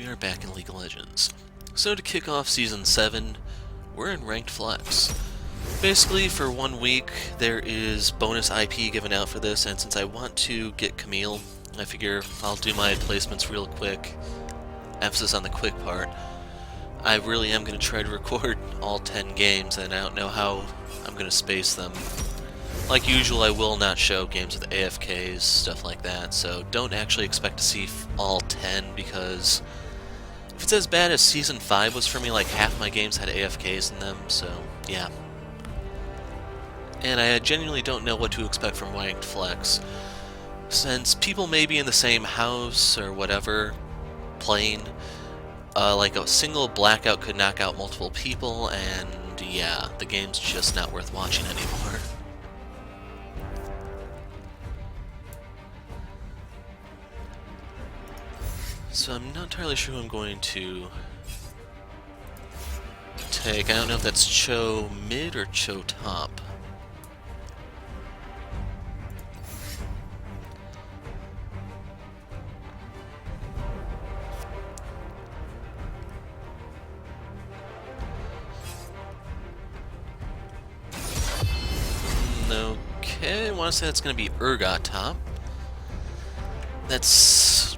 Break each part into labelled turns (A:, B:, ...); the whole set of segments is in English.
A: we are back in League of Legends. So to kick off Season 7, we're in Ranked Flex. Basically, for 1 week, there is bonus IP given out for this, and since I want to get Camille, I figure I'll do my placements real quick. Emphasis on the quick part. I really am going to try to record all 10 games, and I don't know how I'm going to space them. Like usual, I will not show games with AFKs, stuff like that, so don't actually expect to see all 10, because if it's as bad as Season 5 was for me, like half my games had AFKs in them, so yeah. And I genuinely don't know what to expect from Ranked Flex. Since people may be in the same house or whatever, playing, like a single blackout could knock out multiple people, and yeah, the game's just not worth watching anymore. So I'm not entirely sure who I'm going to take. I don't know if that's Cho mid or Cho top. Okay, I want to say that's going to be Cho'Gath top. That's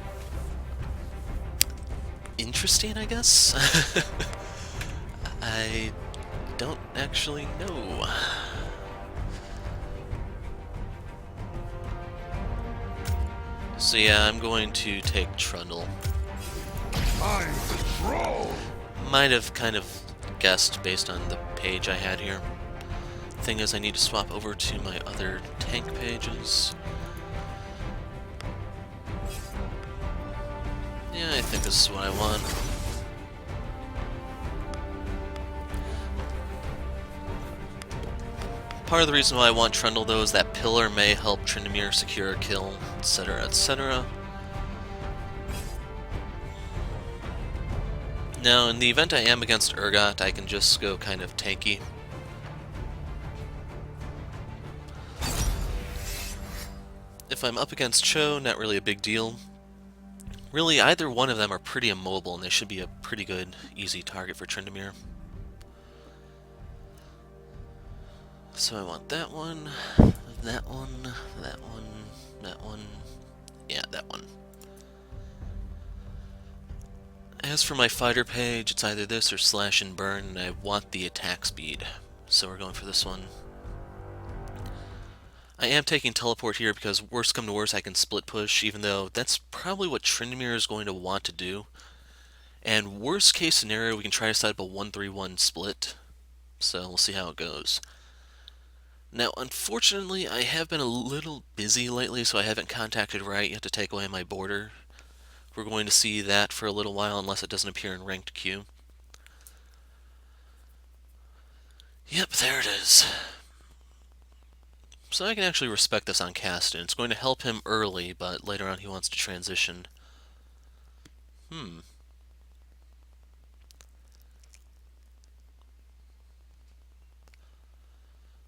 A: interesting, I guess? I don't actually know. So yeah, I'm going to take Trundle.
B: I'm the troll.
A: Might have kind of guessed based on the page I had here. Thing is, I need to swap over to my other tank pages. Yeah, I think this is what I want. Part of the reason why I want Trundle, though, is that Pillar may help Tryndamere secure a kill, etc., etc. Now, in the event I am against Cho'Gath, I can just go kind of tanky. If I'm up against Cho, not really a big deal. Really, either one of them are pretty immobile, and they should be a pretty good, easy target for Tryndamere. So I want that one, that one, that one, that one, yeah, that one. As for my fighter page, it's either this or slash and burn, and I want the attack speed, so we're going for this one. I am taking teleport here because worst come to worst I can split push, even though that's probably what Tryndamere is going to want to do. And worst case scenario, we can try to set up a 1-3-1 split, so we'll see how it goes. Now, unfortunately, I have been a little busy lately, so I haven't contacted Riot yet to take away my border. We're going to see that for a little while, unless it doesn't appear in ranked queue. Yep, there it is. So I can actually respect this on Caston. It's going to help him early, but later on he wants to transition.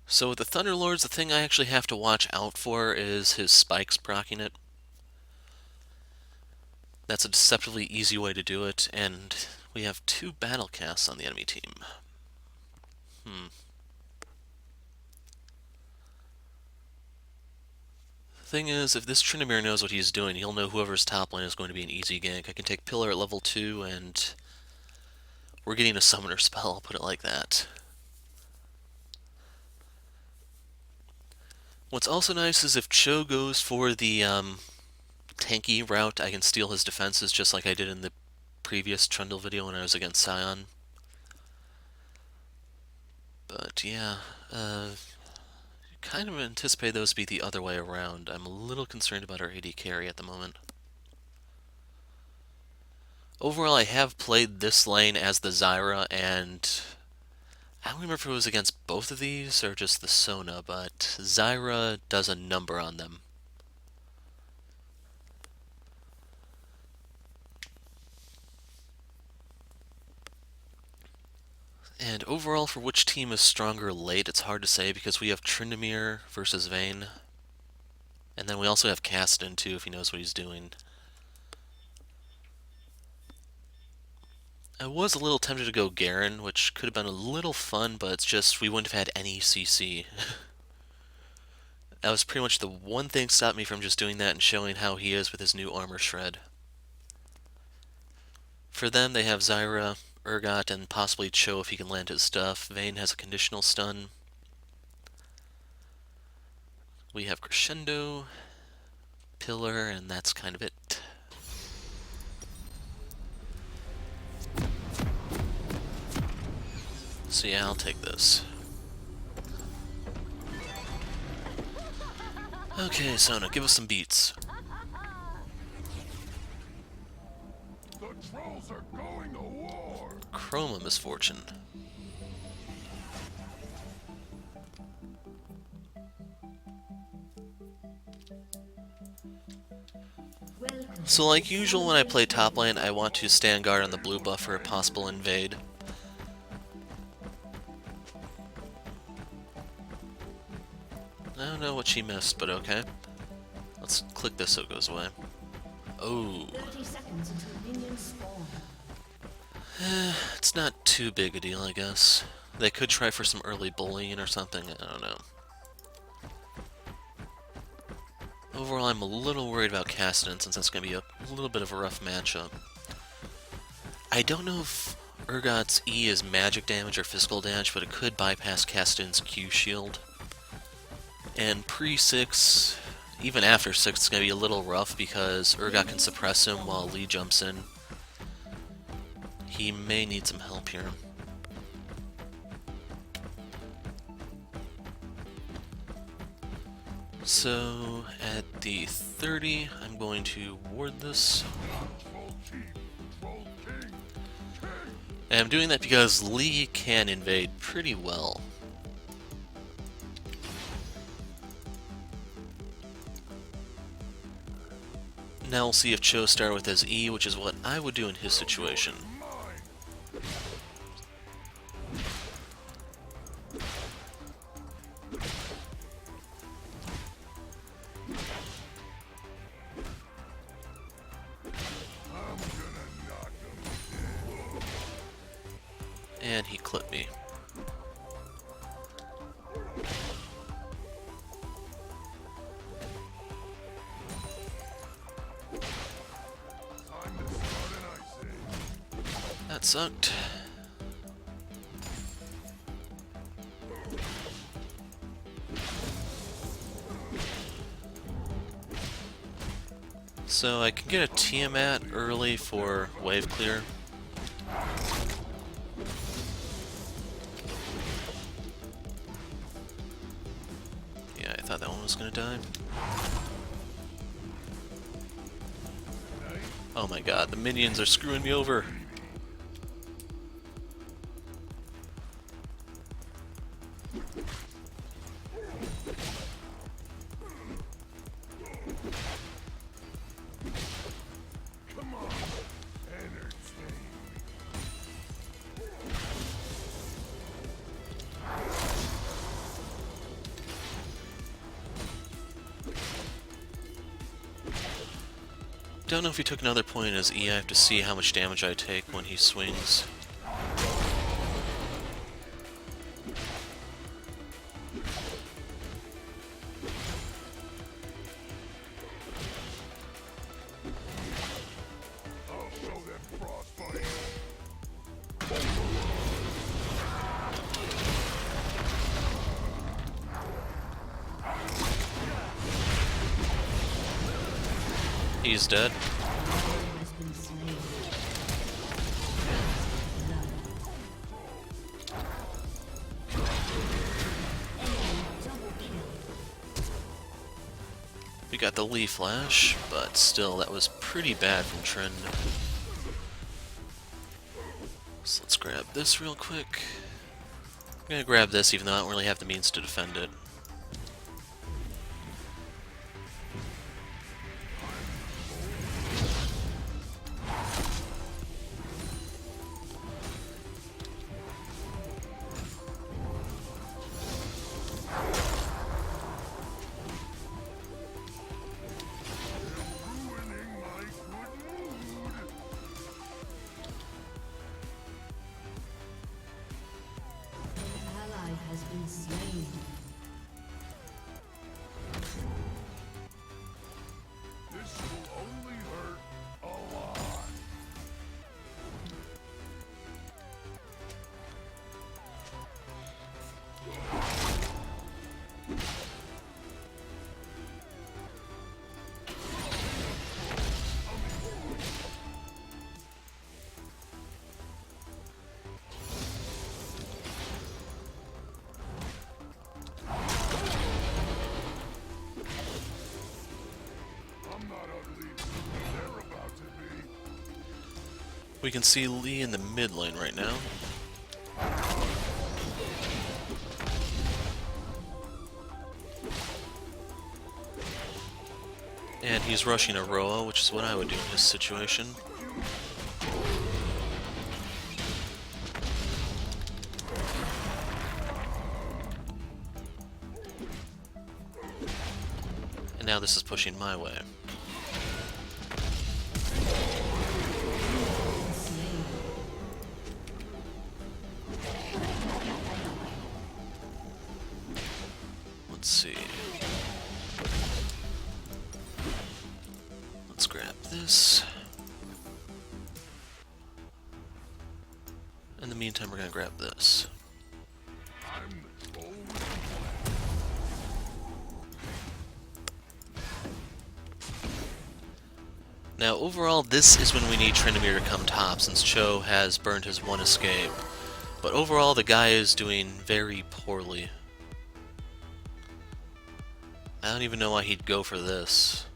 A: So with the Thunderlords, the thing I actually have to watch out for is his spikes proccing it. That's a deceptively easy way to do it, and we have 2 battle casts on the enemy team. The thing is, if this Tryndamere knows what he's doing, he'll know whoever's top lane is going to be an easy gank. I can take Pillar at level 2, and we're getting a summoner spell, I'll put it like that. What's also nice is if Cho goes for the tanky route, I can steal his defenses just like I did in the previous Trundle video when I was against Sion. But yeah, kind of anticipate those to be the other way around. I'm a little concerned about our AD carry at the moment. Overall, I have played this lane as the Zyra, and I don't remember if it was against both of these or just the Sona, but Zyra does a number on them. And overall, for which team is stronger late, it's hard to say because we have Tryndamere versus Vayne. And then we also have Caston too, if he knows what he's doing. I was a little tempted to go Garen, which could have been a little fun, but it's just we wouldn't have had any CC. That was pretty much the one thing stopped me from just doing that and showing how he is with his new armor shred. For them, they have Zyra, Urgot, and possibly Cho if he can land his stuff. Vayne has a conditional stun. We have Crescendo, Pillar, and that's kind of it. So yeah, I'll take this. Okay, Sona, give us some beats.
B: The trolls are going to war.
A: Chroma Misfortune. So like usual when I play top lane, I want to stand guard on the blue buff for a possible invade. I don't know what she missed, but okay. Let's click this so it goes away. Oh.
C: 30 seconds until minions spawn.
A: It's not too big a deal, I guess. They could try for some early bullying or something, I don't know. Overall, I'm a little worried about Kassadin since that's going to be a little bit of a rough matchup. I don't know if Urgot's E is magic damage or physical damage, but it could bypass Kassadin's Q shield. And pre-6, even after 6, it's going to be a little rough because Urgot can suppress him while Lee jumps in. He may need some help here. So, at the 30, I'm going to ward this. And I'm doing that because Lee can invade pretty well. Now we'll see if Cho started with his E, which is what I would do in his situation. And he clipped me. That sucked. So I can get a Tiamat early for wave clear. Yeah, I thought that one was gonna die. Oh my god, the minions are screwing me over. Don't know if he took another point in his E. I have to see how much damage I take when he swings. He's dead.
C: Has been slain. Double kill.
A: We got the Lee Flash, but still, that was pretty bad from Trend. So let's grab this real quick. I'm gonna grab this even though I don't really have the means to defend it. We can see Lee in the mid lane right now. And he's rushing a Roa, which is what I would do in this situation. And now this is pushing my way. Let's see. Let's grab this. In the meantime, we're gonna grab this. Now, overall, this is when we need Tryndamere to come top, since Cho has burned his one escape. But overall, the guy is doing very poorly. I don't even know why he'd go for this.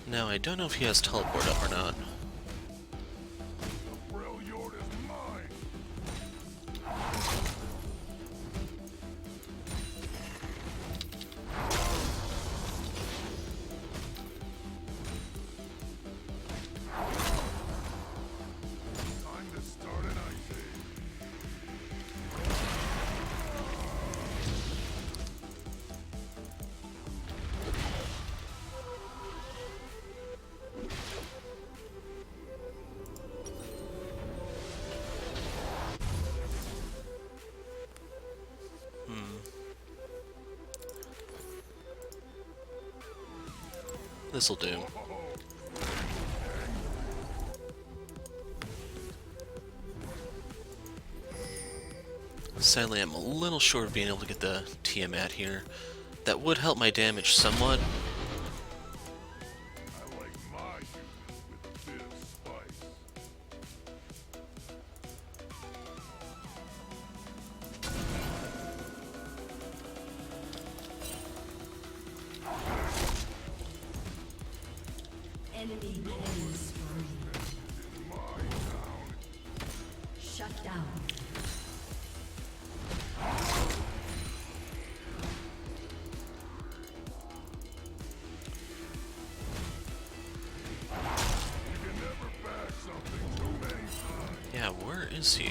A: Now, I don't know if he has teleport up or not. This'll do. Sadly, I'm a little short of being able to get the Tiamat here. That would help my damage somewhat.
C: Enemy killing spree. Shut down.
A: Yeah, where is he?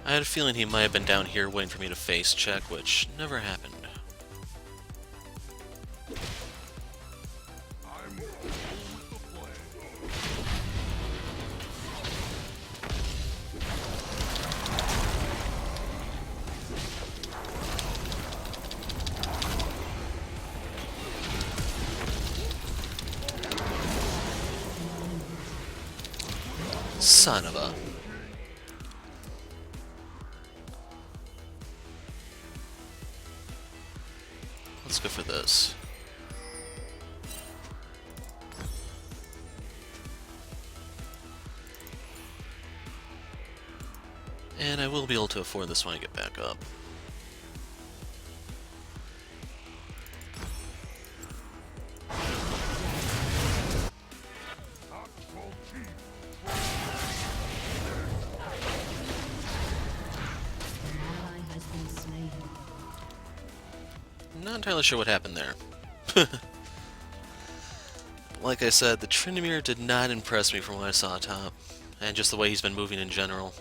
A: I had a feeling he might have been down here waiting for me to face check, which never happened. Son of a... Let's go for this. And I will be able to afford this when I get back up. Not entirely sure what happened there. Like I said, the Trundle did not impress me from what I saw top, and just the way he's been moving in general.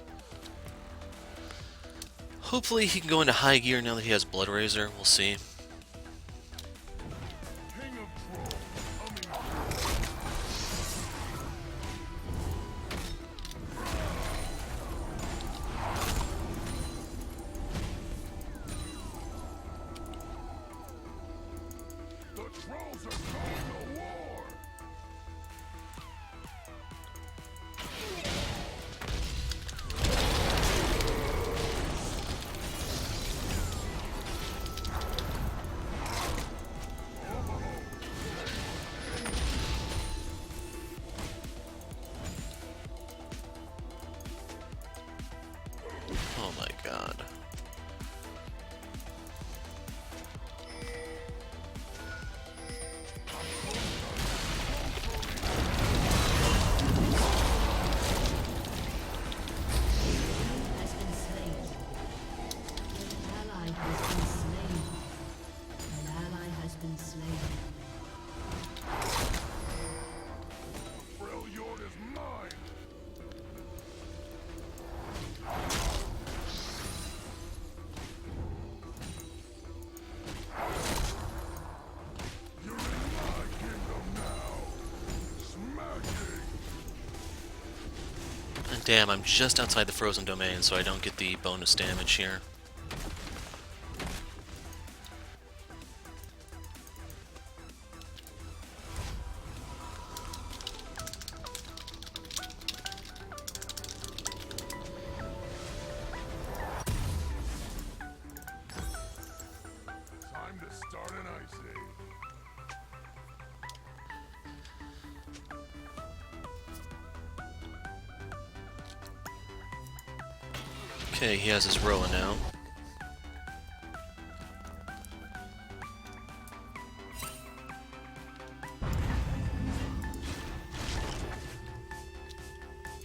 A: Hopefully he can go into high gear now that he has Blood Razor, we'll see.
B: The trolls are going to war!
A: Oh my god.
C: Has been slain. An ally has been slain. An ally has been slain.
B: Freljord is mine! You're in my kingdom now! Smacking!
A: And damn, I'm just outside the frozen domain, so I don't get the bonus damage here.
B: Time to start an ice age.
A: Okay, he has his Roa now.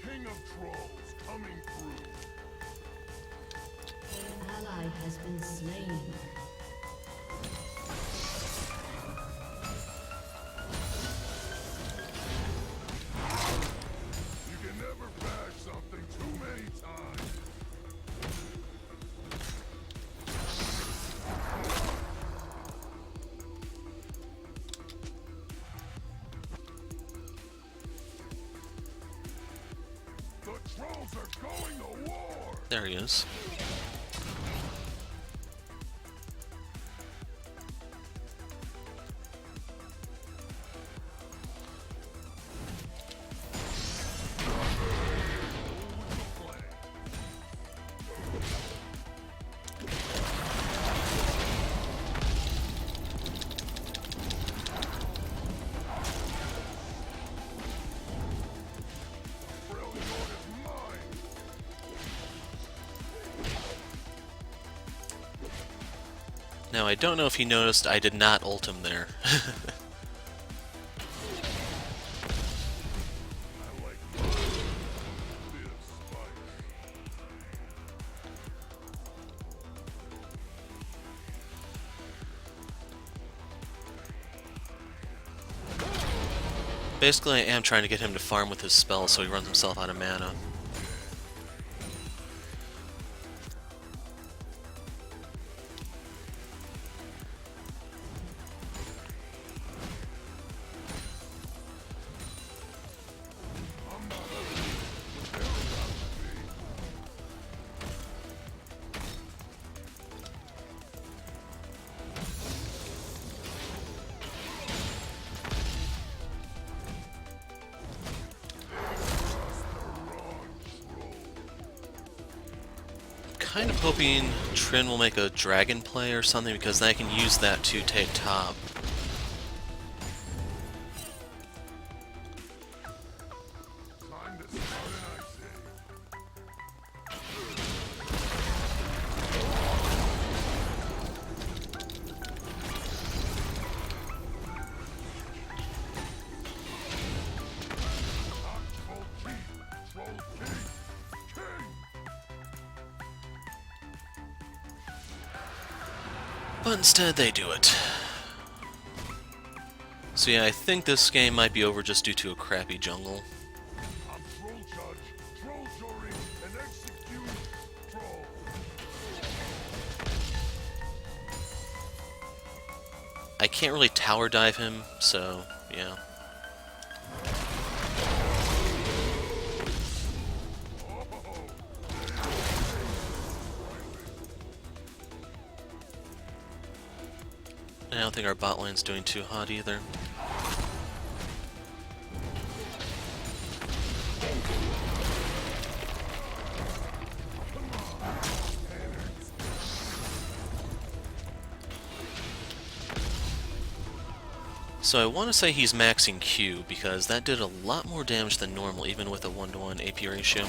B: King of trolls coming through.
C: An ally has been slain.
B: You can never bash something too many times. The trolls are going to war!
A: There he is.
B: Freljord is mine!
A: Now, I don't know if he noticed I did not ult him there.
B: I like bit of spice.
A: Basically, I am trying to get him to farm with his spell so he runs himself out of mana. kind of hoping Trin will make a dragon play or something, because then I can use that to take top.
B: Time to start an icy. Troll king, troll king, king.
A: But instead they do it. So yeah, I think this game might be over just due to a crappy jungle.
B: I'm troll judge, troll jury, and execute troll.
A: I can't really tower dive him, so yeah. I don't think our bot lane's doing too hot either. So I want to say he's maxing Q, because that did a lot more damage than normal, even with a 1-to-1 AP ratio.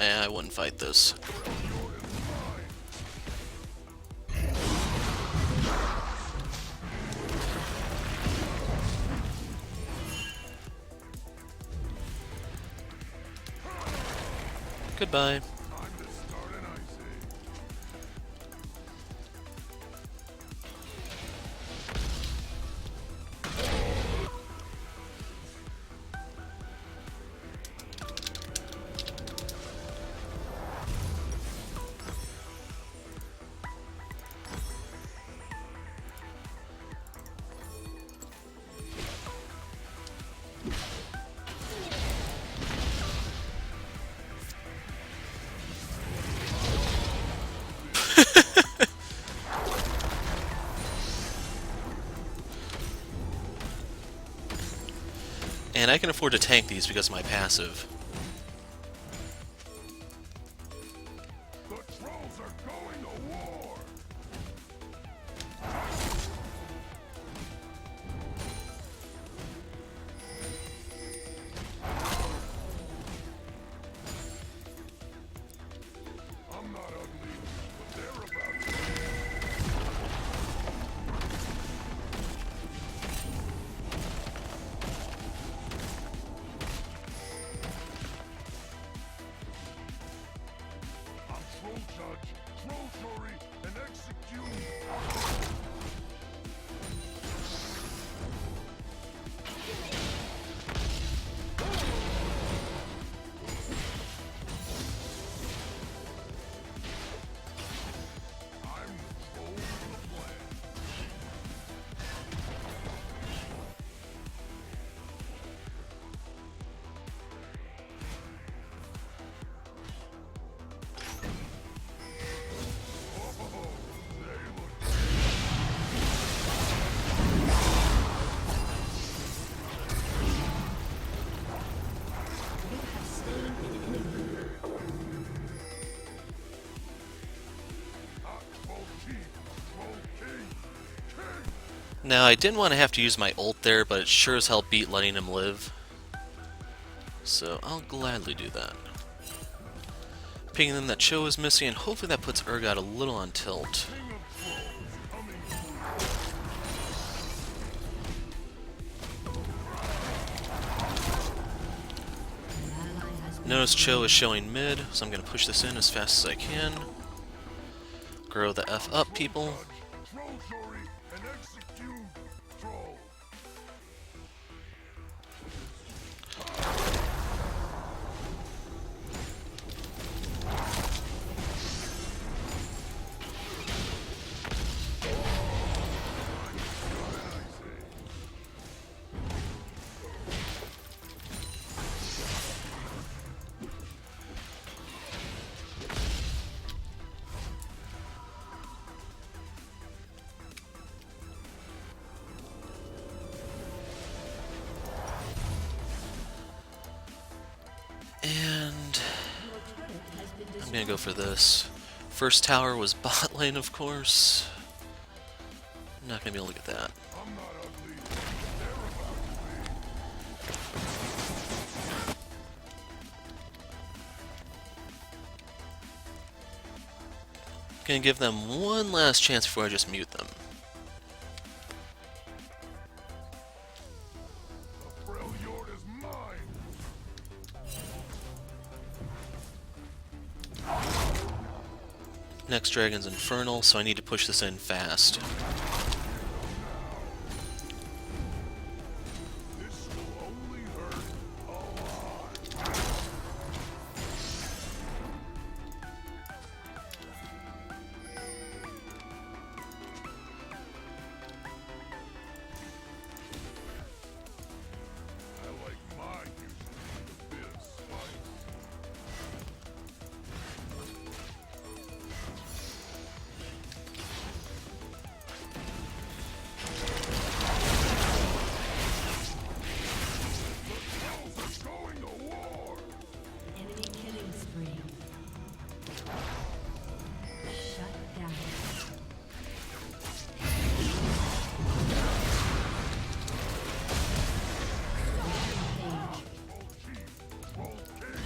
A: I wouldn't fight this. Goodbye.
B: Time to start an icy.
A: And I can afford to tank these because of my passive.
B: The trolls are going to war. I'm not ugly, but they're about to. I'm troll judge, troll jury, and execute. I'm the troll of the land. Oh, they look.
C: You have slain an enemy.
B: Troll king, troll king, king.
A: Now, I didn't want to have to use my ult there, but it sure as hell beat letting him live. So I'll gladly do that. Pinging them that Cho is missing, and hopefully that puts erode a little on tilt.
B: King of trolls coming through.
C: An ally has been
A: Notice Cho is showing mid, so I'm going to push this in as fast as I can. Grow the F up, people.
B: Troll jury, and execute troll.
A: I'm gonna go for this. First tower was bot lane, of course. Not gonna be able to get that.
B: I'm not ugly. They're about
A: Gonna give them one last chance before I just mute them.
B: to be. The Freljord is mine.
A: Next dragon's infernal, so I need to push this in fast.
B: This will only hurt a lot. I like my usually with a bit of spice. Elves are going to war.
C: Enemy killing spree. Shut down. Rampage.
B: Roll king.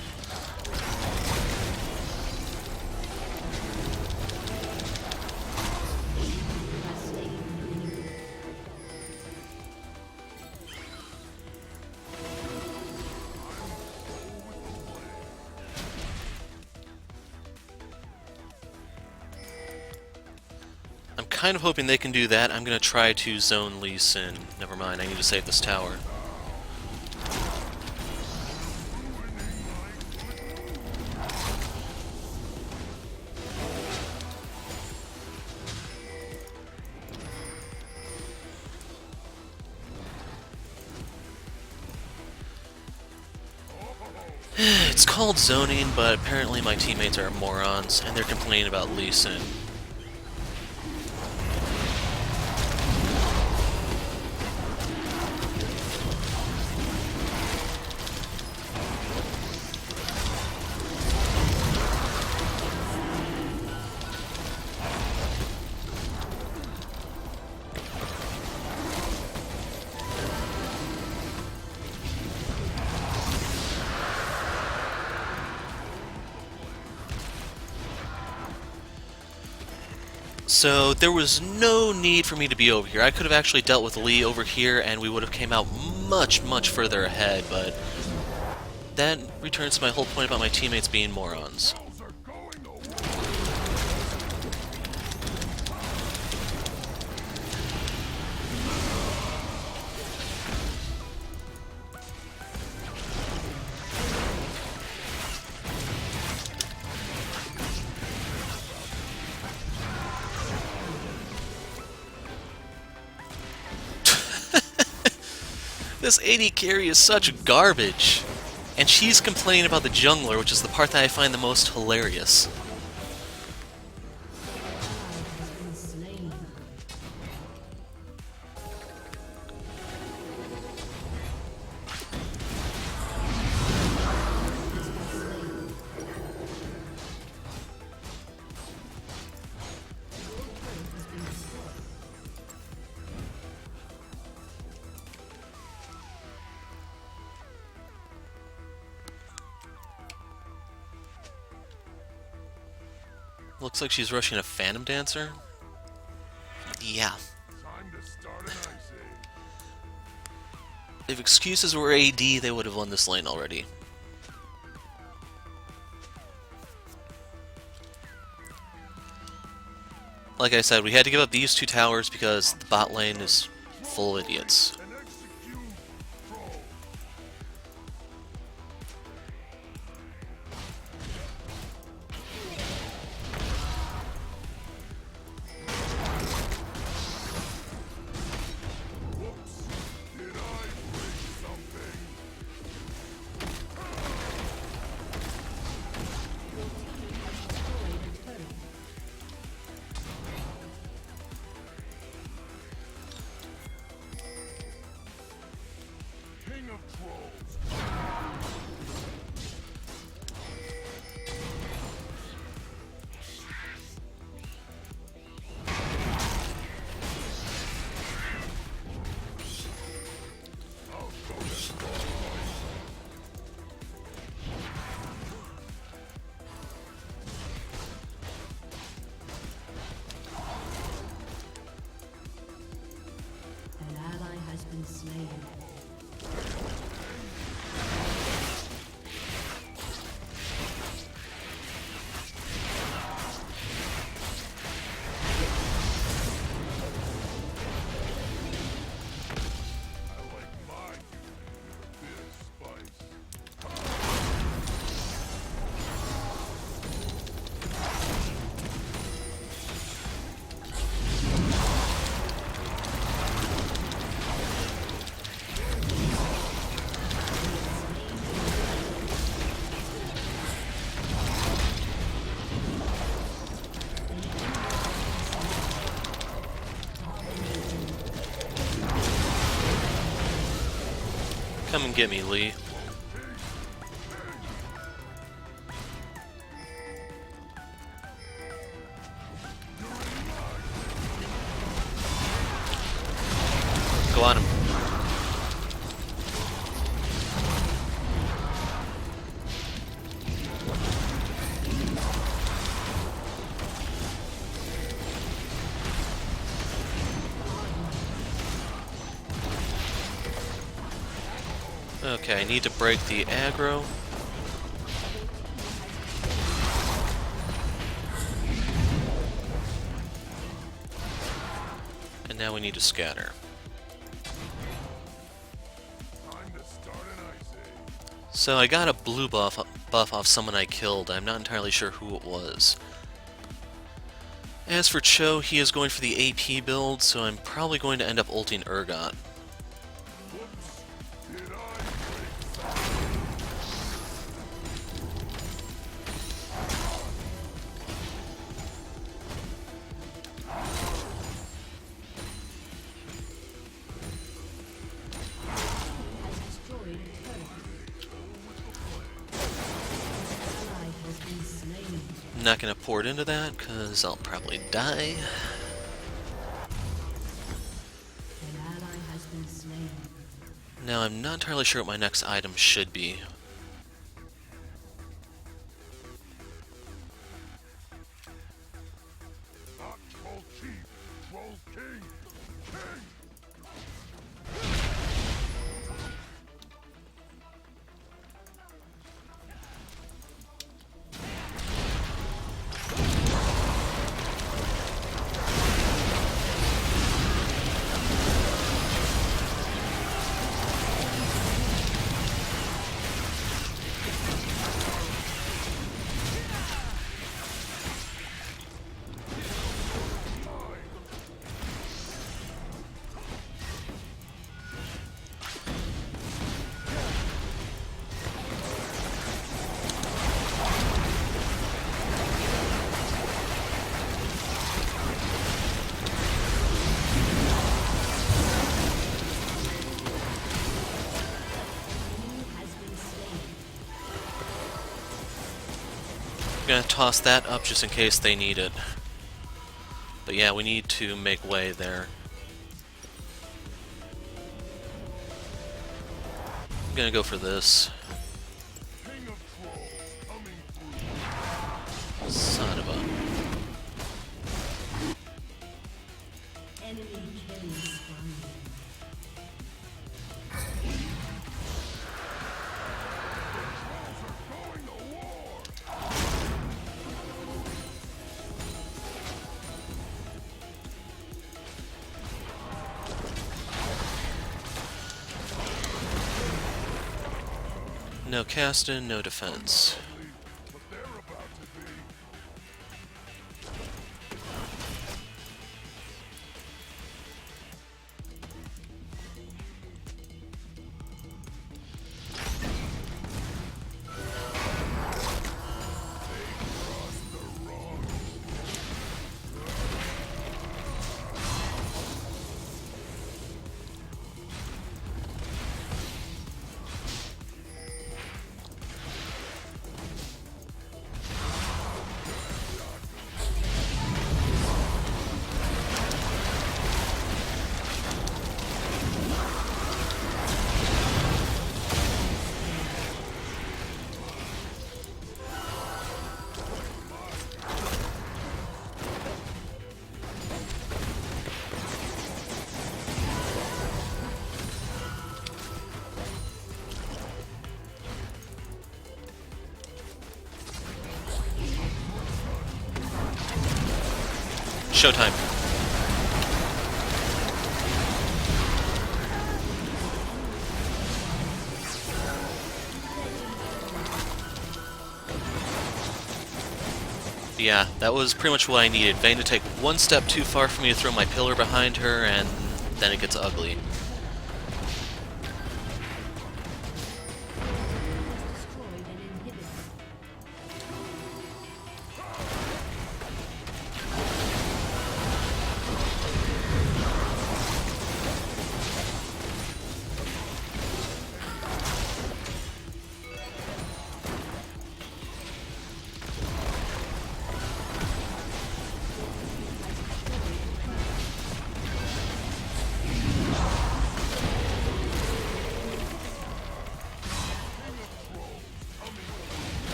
C: Devastating.
A: I'm kind of hoping they can do that. I'm gonna try to zone Lee Sin. Never mind, I need to save this tower. It's called zoning, but apparently my teammates are morons, and they're complaining about Lee Sin. So there was no need for me to be over here. I could have actually dealt with Lee over here and we would have came out much, much further ahead, but that returns to my whole point about my teammates being morons.
B: Elves are going to war.
A: This AD carry is such garbage. And she's complaining about the jungler, which is the part that I find the most hilarious.
C: Has been slain.
A: Looks like she's rushing a Phantom Dancer. Yeah.
B: Time to start an ice age.
A: If excuses were AD, they would have won this lane already. Like I said, we had to give up these two towers because the bot lane is full of idiots.
B: And execute troll. Whoops. Did I break something?
A: Come and get me, Lee. Go on him. Okay, I need to break the aggro. And now we need to scatter. So I got a blue buff off someone I killed. I'm not entirely sure who it was. As for Cho, he is going for the AP build, so I'm probably going to end up ulting Urgot. I'm not going to pour it into that, because I'll probably die. Now, I'm not entirely sure what my next item should be.
B: Not troll chief, troll king. King!
A: I'm gonna toss that up just in case they need it. But yeah, we need to make way there. I'm gonna go for this.
B: King of trolls coming through.
A: Son of a...
C: Enemy killing spree.
B: Going to war!
A: No casting, no defense.
B: What they're about to be.
A: Showtime. Yeah, that was pretty much what I needed. Vayne to take one step too far for me to throw my pillar behind her, and then it gets ugly.
C: Destroyed an inhibitor.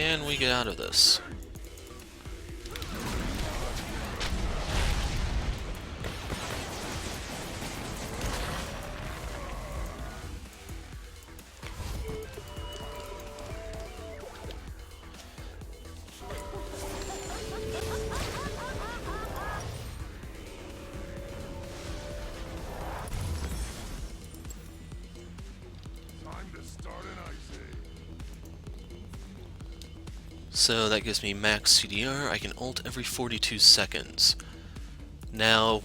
A: Can we get out of this?
B: Time to start an ice age.
A: So that gives me max CDR. I can ult every 42 seconds. Now,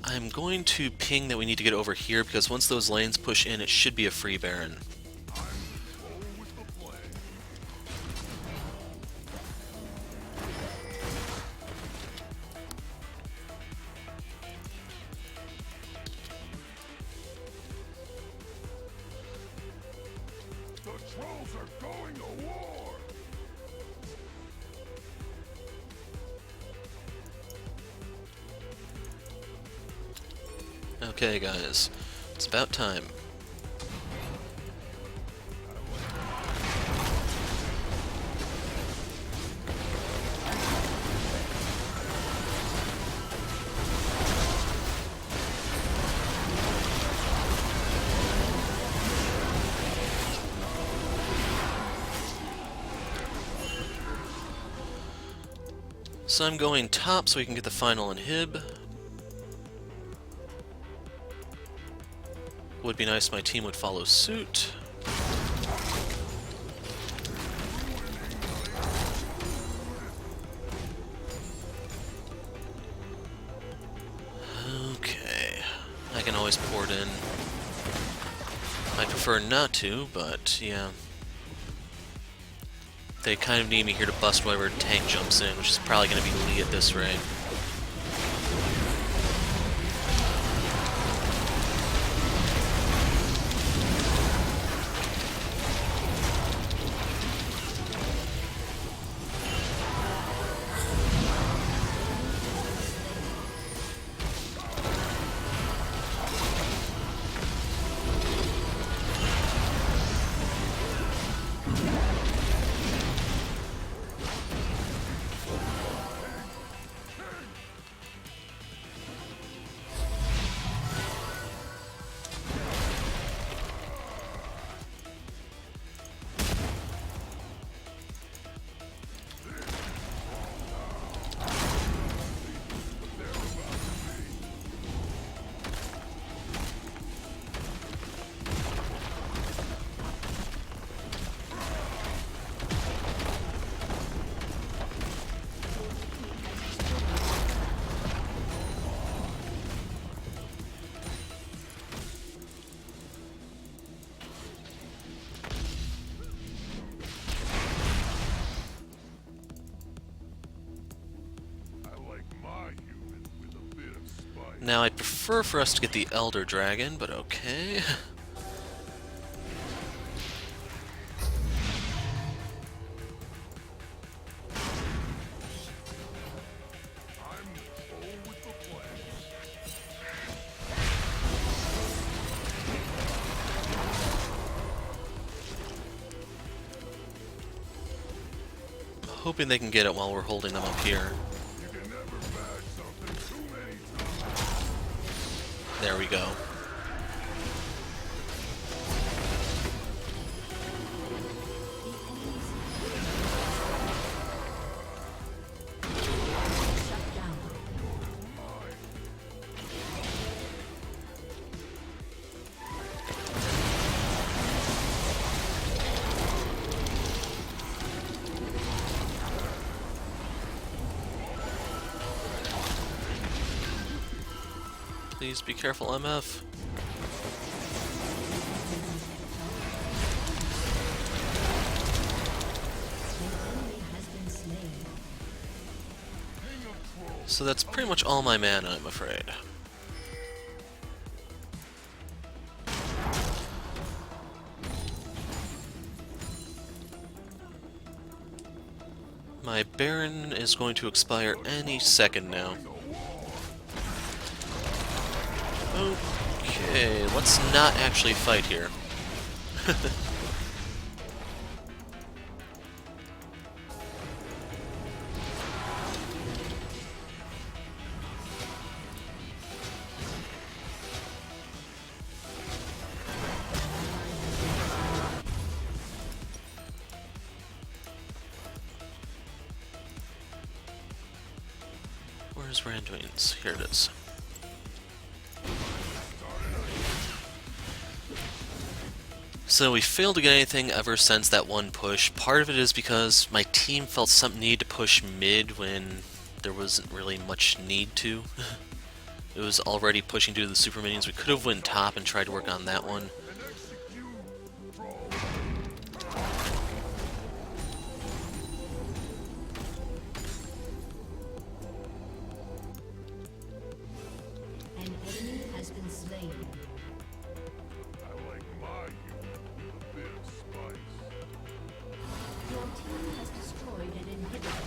A: I'm going to ping that we need to get over here, because once those lanes push in, it should be a free Baron.
B: I'm roll with the plan. The trolls are going to war.
A: Okay, guys. It's about time. So I'm going top so we can get the final inhib. Would be nice if my team would follow suit. Okay. I can always port in. I prefer not to, but yeah. They kind of need me here to bust whatever tank jumps in, which is probably going to be Lee at this rate. Now, I'd prefer for us to get the Elder Dragon, but okay. I'm hoping they can get it while we're holding them up here. There we go. Please be careful, MF. So that's pretty much all my mana, I'm afraid. My Baron is going to expire any second now. Okay, let's not actually fight here. Where's Randuin's? Here it is. So we failed to get anything ever since that one push. Part of it is because my team felt some need to push mid when there wasn't really much need to. It was already pushing due to the super minions. We could have went top and tried to work on that one.
B: and execute Troll.
C: An enemy has been slain.
B: I like my unit with a bit of spice.
C: Your team has destroyed an inhibitor.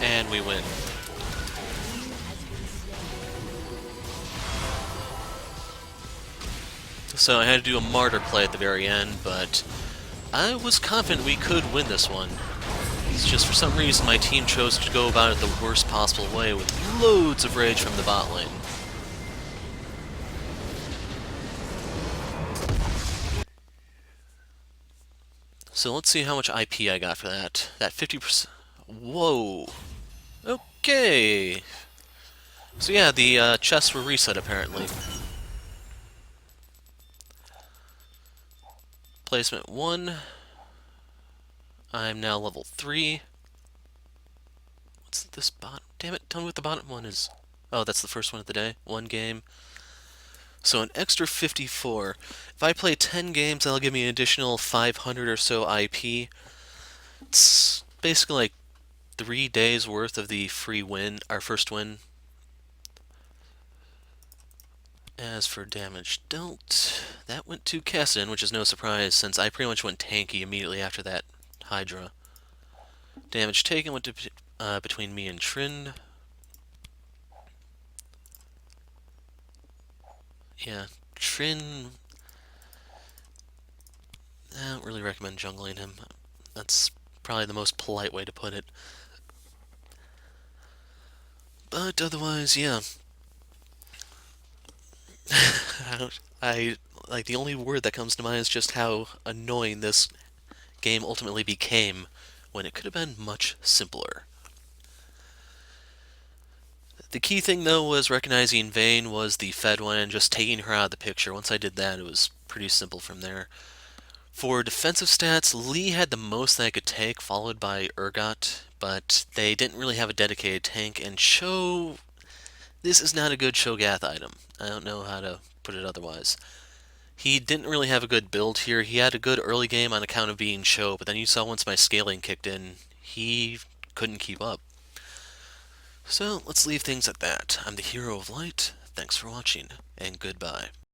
A: And we win. So I had to do a martyr play at the very end, but I was confident we could win this one. It's just for some reason my team chose to go about it the worst possible way with loads of rage from the bot lane. So let's see how much IP I got for that. That 50%. Whoa. Okay. So yeah, the chests were reset apparently. Placement 1. I'm now level 3. What's this bottom? Damn it, tell me what the bottom one is. Oh, that's the first one of the day. 1 game. So an extra 54. If I play 10 games, that'll give me an additional 500 or so IP. It's basically like 3 days worth of the free win, our first win. As for damage dealt, that went to Cassidon, which is no surprise since I pretty much went tanky immediately after that Hydra. Damage taken went to between me and Trin. Yeah, Trin. I don't really recommend jungling him. That's probably the most polite way to put it. But otherwise, yeah. I like the only word that comes to mind is just how annoying this game ultimately became when it could have been much simpler. The key thing though was recognizing Vayne was the fed one and just taking her out of the picture. Once I did that, it was pretty simple from there. For defensive stats, Lee had the most that I could take, followed by Urgot, but they didn't really have a dedicated tank, and this is not a good Cho'Gath item. I don't know how to put it otherwise. He didn't really have a good build here. He had a good early game on account of being Cho, but then you saw once my scaling kicked in, he couldn't keep up. So let's leave things at that. I'm the Hero of Light. Thanks for watching, and goodbye.